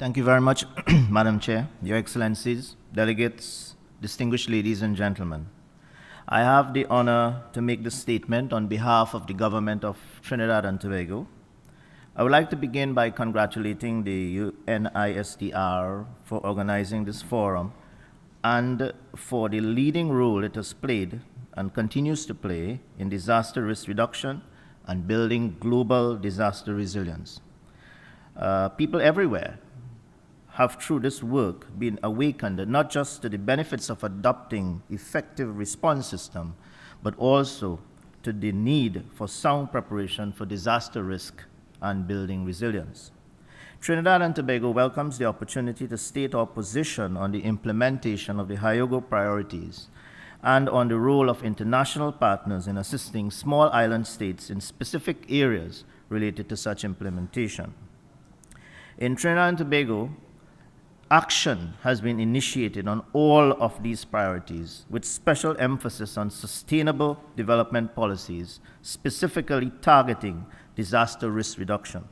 Thank you very much, Madam Chair, Your Excellencies, delegates, distinguished ladies and gentlemen. I have the honor to make this statement on behalf of the government of Trinidad and Tobago. I would like to begin by congratulating the UNISDR for organizing this forum and for the leading role it has played and continues to play in disaster risk reduction and building global disaster resilience. People everywhere have, through this work, been awakened not just to the benefits of adopting effective response system, but also to the need for sound preparation for disaster risk and building resilience. Trinidad and Tobago welcomes the opportunity to state our position on the implementation of the Hyogo priorities and on the role of international partners in assisting small island states in specific areas related to such implementation. In Trinidad and Tobago, action has been initiated on all of these priorities, with special emphasis on sustainable development policies, specifically targeting disaster risk reduction.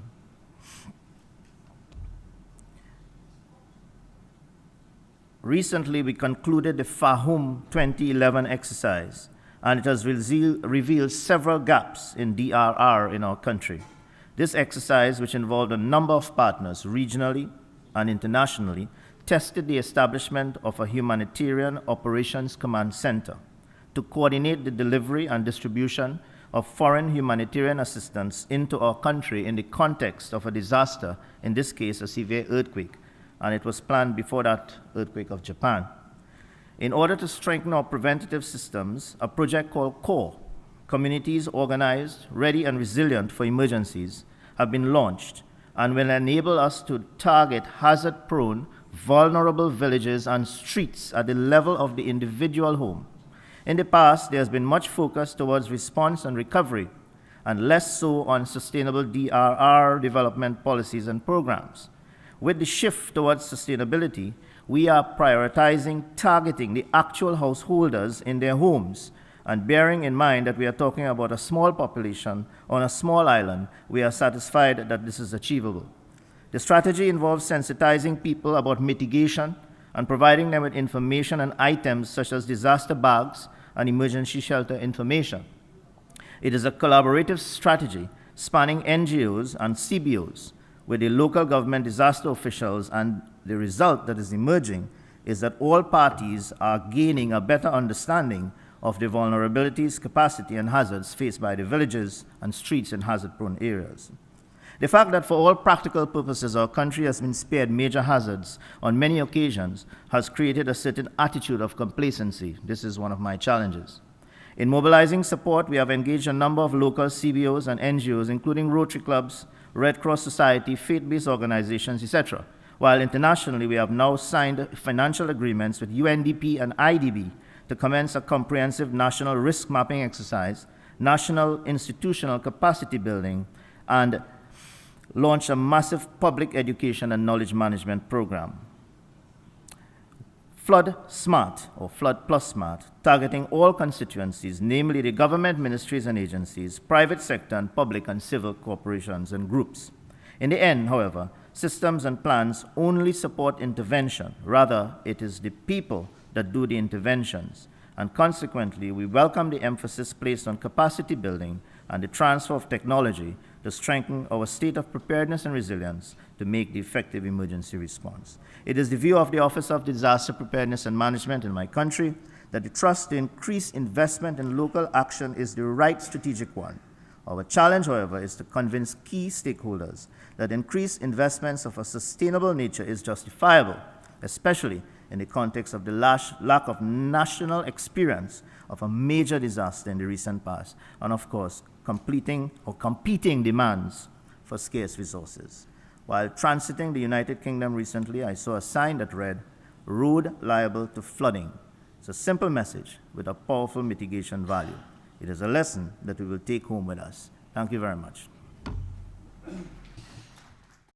Recently, we concluded the FAHUM 2011 exercise, and it has revealed several gaps in DRR in our country. This exercise, which involved a number of partners regionally and internationally, tested the establishment of a humanitarian operations command center to coordinate the delivery and distribution of foreign humanitarian assistance into our country in the context of a disaster, in this case a severe earthquake, and it was planned before that earthquake of Japan. In order to strengthen our preventative systems, a project called CORE, Communities Organized, Ready and Resilient for Emergencies, have been launched and will enable us to target hazard-prone, vulnerable villages and streets at the level of the individual home. In the past, there has been much focus towards response and recovery, and less so on sustainable DRR development policies and programs. With the shift towards sustainability, we are prioritizing targeting the actual householders in their homes, and bearing in mind that we are talking about a small population on a small island, we are satisfied that this is achievable. The strategy involves sensitizing people about mitigation and providing them with information and items such as disaster bags and emergency shelter information. It is a collaborative strategy spanning NGOs and CBOs with the local government disaster officials, and the result that is emerging is that all parties are gaining a better understanding of the vulnerabilities, capacity, and hazards faced by the villages and streets in hazard-prone areas. The fact that for all practical purposes our country has been spared major hazards on many occasions has created a certain attitude of complacency. This is one of my challenges. In mobilizing support, we have engaged a number of local CBOs and NGOs, including Rotary clubs, Red Cross Society, faith-based organizations, etc. While internationally, we have now signed financial agreements with UNDP and IDB to commence a comprehensive national risk mapping exercise, national institutional capacity building, and launch a massive public education and knowledge management program. Flood Smart, or Flood Plus Smart, targeting all constituencies, namely the government ministries and agencies, private sector and public and civil corporations and groups. In the end, however, systems and plans only support intervention. Rather, it is the people that do the interventions, and consequently, we welcome the emphasis placed on capacity building and the transfer of technology to strengthen our state of preparedness and resilience to make the effective emergency response. It is the view of the Office of Disaster Preparedness and Management in my country that the trust to increase investment in local action is the right strategic one. Our challenge, however, is to convince key stakeholders that increased investments of a sustainable nature is justifiable, especially in the context of the lack of national experience of a major disaster in the recent past, and of course, competing demands for scarce resources. While transiting the United Kingdom recently, I saw a sign that read, "Road liable to flooding." It's a simple message with a powerful mitigation value. It is a lesson that we will take home with us. Thank you very much.